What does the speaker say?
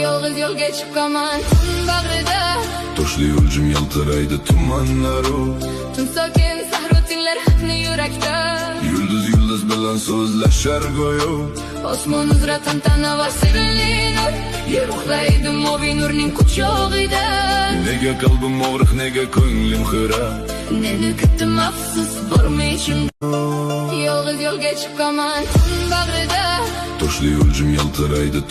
Yolg'iz yo'lga chiqaman tun bag'rida, Toshli yo'lcim yaltiraydi tumanlaru, tun sokin sahro tinlar haqni yurakda. Yulduz bilan so'zlashar go'yo, Osmon uzra tantana va sirli nur, yer uxlaydi moviy nurning quchog'ida. Nega qalbim og'riq, nega ko'nglim xira, Neni kutdim afsus bormi ichimda. Yolg'iz yo'lga chiqaman tun bag'rida, Toshli yo'lcim yaltiraydi